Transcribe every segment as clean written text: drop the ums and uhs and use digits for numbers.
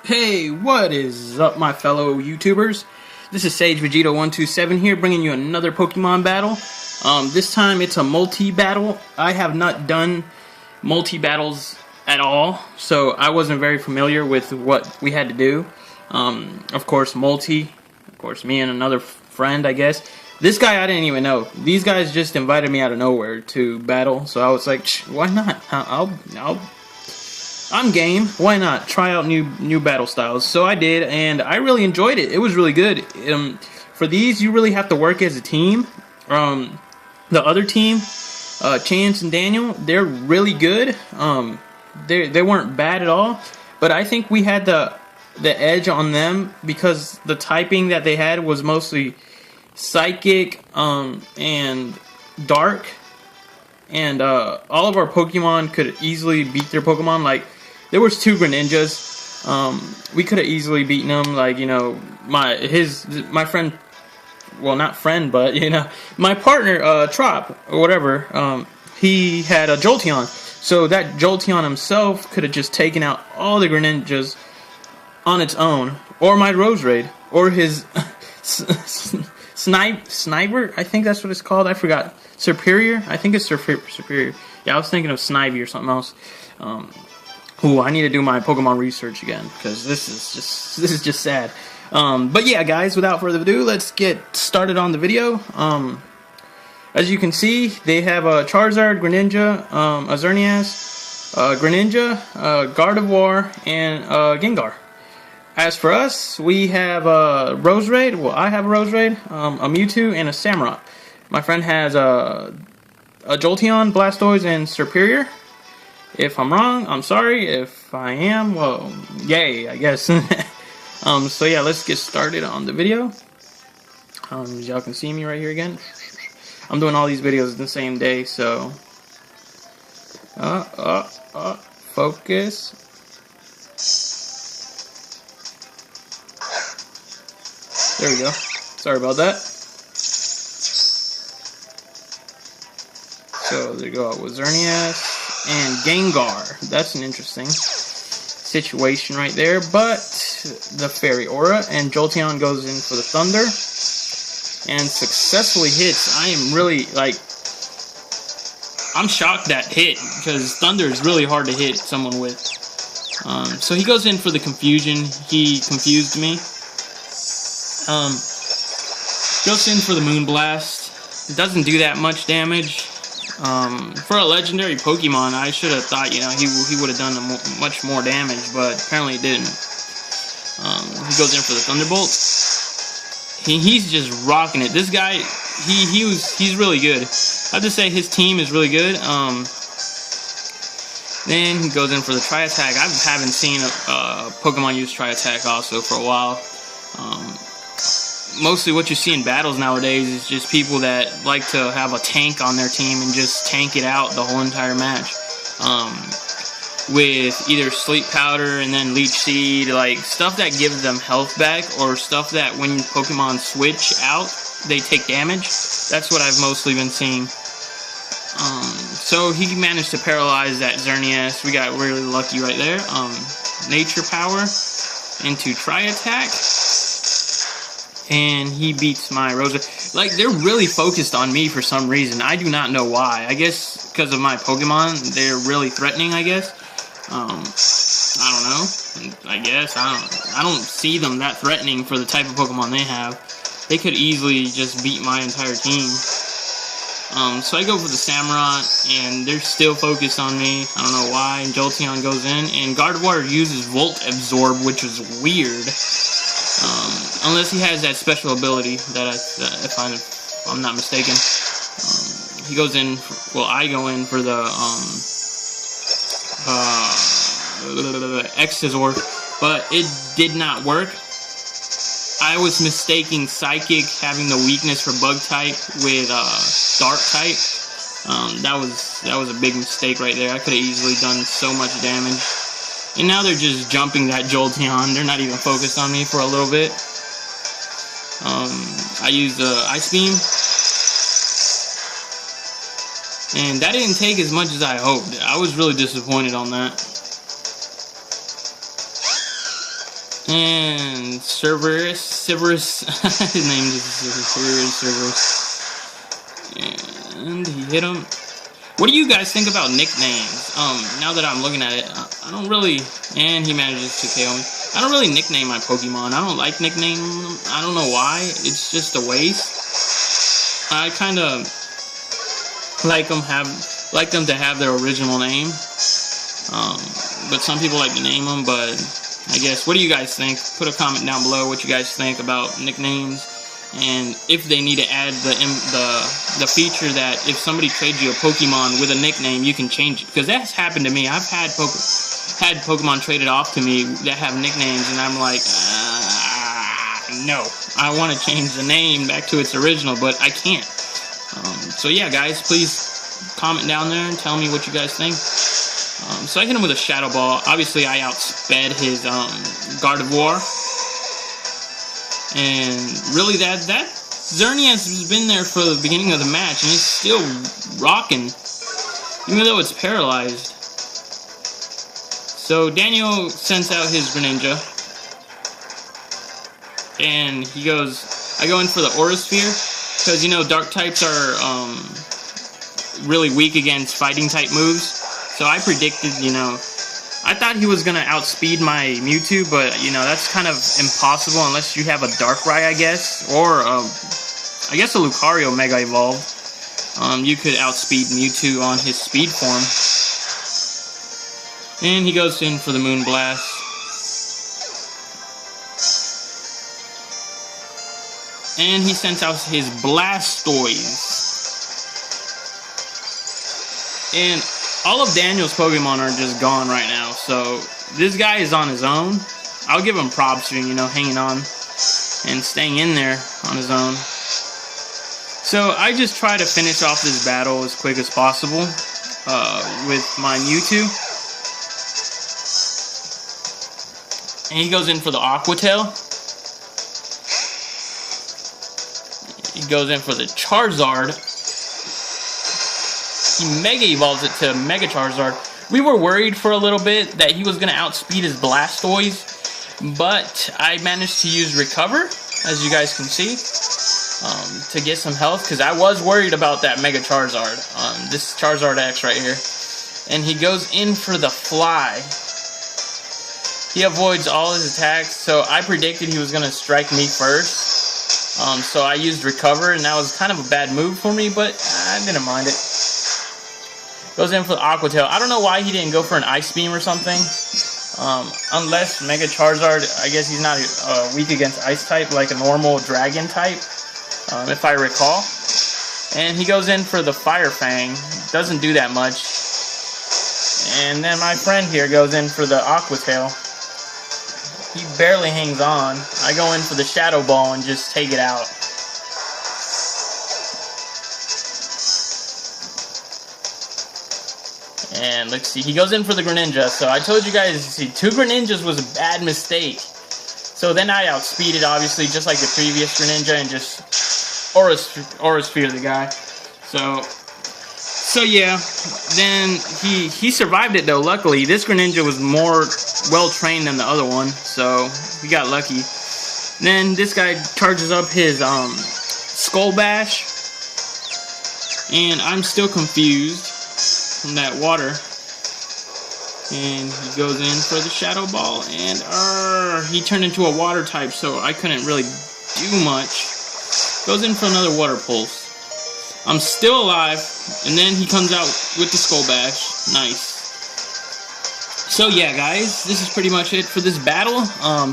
Hey, what is up, my fellow YouTubers? This is SageVegito127 here, bringing you another Pokemon battle. This time it's a multi-battle. I have not done multi-battles at all, so I wasn't very familiar with what we had to do. Of course, me and another friend, I guess. This guy I didn't even know. These guys just invited me out of nowhere to battle, so I was like, why not? I'm game. Why not try out new battle styles? So I did, and I really enjoyed it. It was really good. For these, you really have to work as a team. The other team, Chance and Daniel, they're really good. They weren't bad at all, but I think we had the edge on them because the typing that they had was mostly Psychic and Dark. And all of our Pokemon could easily beat their Pokemon. Like, there was 2 Greninjas. We could have easily beaten them. Like, you know, my friend, well, not friend, but, you know, my partner, Trop, or whatever, he had a Jolteon. So that Jolteon himself could have just taken out all the Greninjas on its own. Or my Roserade. Or his Sniper, I think that's what it's called. I forgot. Superior? I think it's Superior. Yeah, I was thinking of Snivy or something else. I need to do my Pokemon research again, because this is just sad. But yeah, guys, without further ado, let's get started on the video. As you can see, they have a Charizard, Greninja, a Xerneas, Greninja, Gardevoir, and Gengar. As for us, we have a Roserade. Well, I have a Roserade, a Mewtwo, and a Samurott. My friend has a Jolteon, Blastoise, and Superior. If I'm wrong, I'm sorry. If I am, well, yay, I guess. So yeah, let's get started on the video. As y'all can see me right here again. I'm doing all these videos the same day, so... Focus. There we go. Sorry about that. So there you go with Xerneas and Gengar. That's an interesting situation right there. But the Fairy Aura and Jolteon goes in for the Thunder and successfully hits. I am really I'm shocked that hit because Thunder is really hard to hit someone with. So he goes in for the Confusion. He confused me. Goes in for the Moonblast. It doesn't do that much damage. For a legendary Pokemon, I should have thought, you know, he would have done much more damage, but apparently it didn't. He goes in for the Thunderbolt. He's just rocking it. This guy, he's really good. I have to say his team is really good. Then he goes in for the Tri-Attack. I haven't seen a Pokemon use Tri-Attack also for a while. Mostly what you see in battles nowadays is just people that like to have a tank on their team and just tank it out the whole entire match. With either Sleep Powder and then Leech Seed, like stuff that gives them health back, or stuff that when Pokemon switch out, they take damage. That's what I've mostly been seeing. So he managed to paralyze that Xerneas. We got really lucky right there. Nature Power into Tri-Attack. And he beats my Rosa. Like, they're really focused on me for some reason. I do not know why. I guess because of my Pokemon, they're really threatening, I guess. I don't know. I guess. I don't see them that threatening for the type of Pokemon they have. They could easily just beat my entire team. So I go for the Samurott, and they're still focused on me. I don't know why. And Jolteon goes in, and Gardevoir uses Volt Absorb, which is weird. Unless he has that special ability that if I'm not mistaken. He goes in, I go in for the X-Scissor, but it did not work. I was mistaking Psychic having the weakness for Bug type with Dark type. That was a big mistake right there. I could have easily done so much damage. And now they're just jumping that Jolteon. They're not even focused on me for a little bit. I used the Ice Beam. And that didn't take as much as I hoped. I was really disappointed on that. And Cerberus, his name is Cerberus. And he hit him. What do you guys think about nicknames? Now that I'm looking at it, I don't really, and he manages to KO me. I don't really nickname my Pokemon. I don't like nicknaming them. I don't know why. It's just a waste. I kind of like them to have their original name. But some people like to name them, but I guess, what do you guys think? Put a comment down below what you guys think about nicknames, and if they need to add the feature that if somebody trades you a Pokemon with a nickname, you can change it, because that's happened to me. I've had Pokemon traded off to me that have nicknames, and I'm like, no, I want to change the name back to its original, but I can't. So yeah, guys, please comment down there and tell me what you guys think. So I hit him with a Shadow Ball. Obviously, I outsped his Gardevoir. And really, that Xerneas has been there for the beginning of the match, and it's still rocking, even though it's paralyzed. So Daniel sends out his Greninja. And he goes, I go in for the Aura Sphere, because, you know, dark types are really weak against fighting type moves. So I predicted, you know, I thought he was going to outspeed my Mewtwo, but, you know, that's kind of impossible unless you have a Darkrai, I guess, or I guess a Lucario Mega Evolved. You could outspeed Mewtwo on his speed form. And he goes in for the Moon Blast. And he sends out his Blastoise. And all of Daniel's Pokemon are just gone right now, so this guy is on his own. I'll give him props for, you know, hanging on and staying in there on his own. So I just try to finish off this battle as quick as possible with my Mewtwo. And he goes in for the Aqua Tail. He goes in for the Charizard. He Mega Evolves it to Mega Charizard. We were worried for a little bit that he was going to outspeed his Blastoise, but I managed to use Recover, as you guys can see, to get some health, because I was worried about that Mega Charizard, this Charizard X right here. And he goes in for the Fly. He avoids all his attacks, so I predicted he was going to strike me first. So I used Recover, and that was kind of a bad move for me, but I didn't mind it. Goes in for the Aqua Tail. I don't know why he didn't go for an Ice Beam or something. Unless Mega Charizard, I guess he's not weak against Ice type like a normal Dragon type, if I recall. And he goes in for the Fire Fang. Doesn't do that much. And then my friend here goes in for the Aqua Tail. He barely hangs on. I go in for the Shadow Ball and just take it out. And let's see, he goes in for the Greninja. So I told you guys, see, 2 Greninjas was a bad mistake. So then I outspeeded, obviously, just like the previous Greninja, and just Aura Sphere the guy. So yeah, then he survived it though, luckily. This Greninja was more well-trained than the other one, so we got lucky. Then this guy charges up his Skull Bash, and I'm still confused from that water. And he goes in for the Shadow Ball, and he turned into a water type, so I couldn't really do much. Goes in for another Water Pulse. I'm still alive, and then he comes out with the Skull Bash. Nice. So yeah, guys, this is pretty much it for this battle.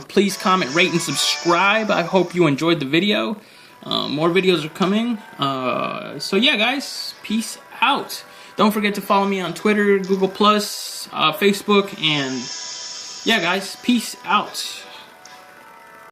Please comment, rate, and subscribe. I hope you enjoyed the video. More videos are coming. So yeah, guys, peace out. Don't forget to follow me on Twitter, Google+, Facebook, and yeah, guys, peace out.